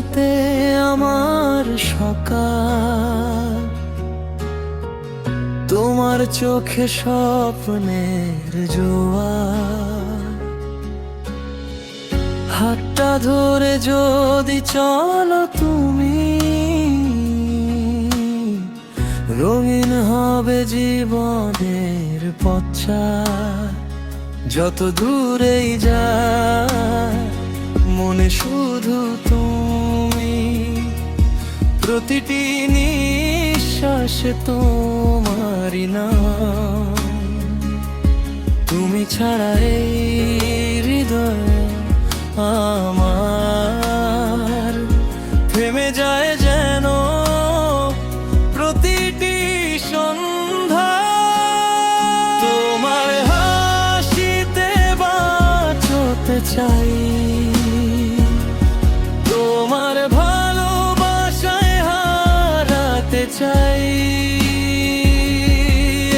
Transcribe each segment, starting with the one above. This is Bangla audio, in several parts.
হাসিতে আমার সকাল, তোমার চোখে স্বপ্নের জোয়ার। হাতটা ধরে যদি চলো তুমি, রঙিন হবে জীবনের পথচার। যত দূরেই যায় মনে শুধু তুমি, প্রতিটি নিঃশ্বাসে তোমারই নাম। তুমি ছাড়া এই হৃদয় আমার থেমে যায় যেন প্রতিটি সন্ধ্যা। তোমার হাসিতে বাঁচতে চাই, তোমার ভালোবাসায় হারাতে চাই।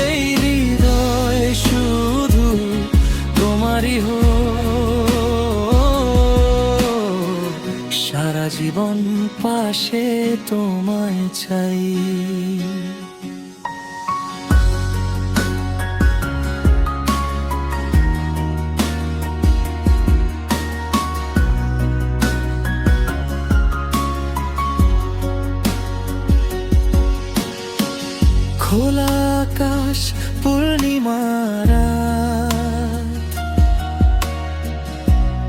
এই হৃদয় শুধু তোমারই হোক, সারা জীবন পাশে তোমায় চাই। খোলা আকাশ, পূর্ণিমার রাত,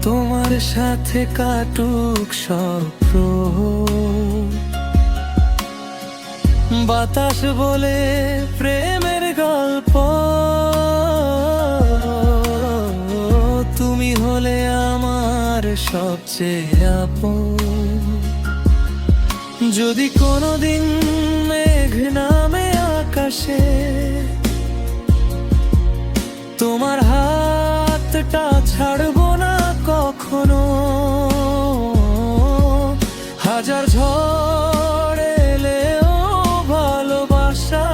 তোমার সাথে কাটুক সব প্রহর। বাতাস বলে প্রেমের গল্প, তুমি হলে আমার সবচেয়ে আপন। যদি কোনোদিন মেঘ নামে আকাশে, তোমার হাতটা ছাড়বো না কখনো। হাজার ঝড় এলেও ভালোবাসা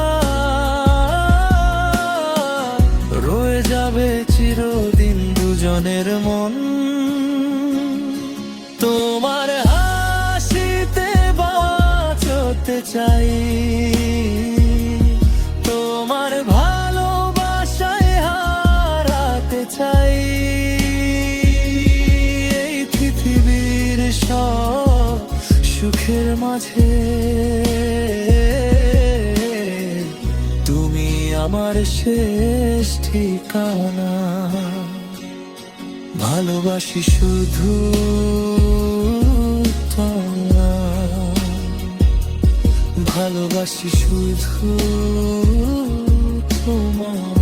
রয়ে যাবে চিরদিন দুজনের মন। তোমার হাসিতে বাঁচতে চাই, তোমার ভালোবাসায় হারাতে চাই। এই পৃথিবীর সব সুখের মাঝে তুমি আমার শেষ ঠিকানা। ভালোবাসি শুধু তোমায়, ভালোবাসি শুধু তোমায়।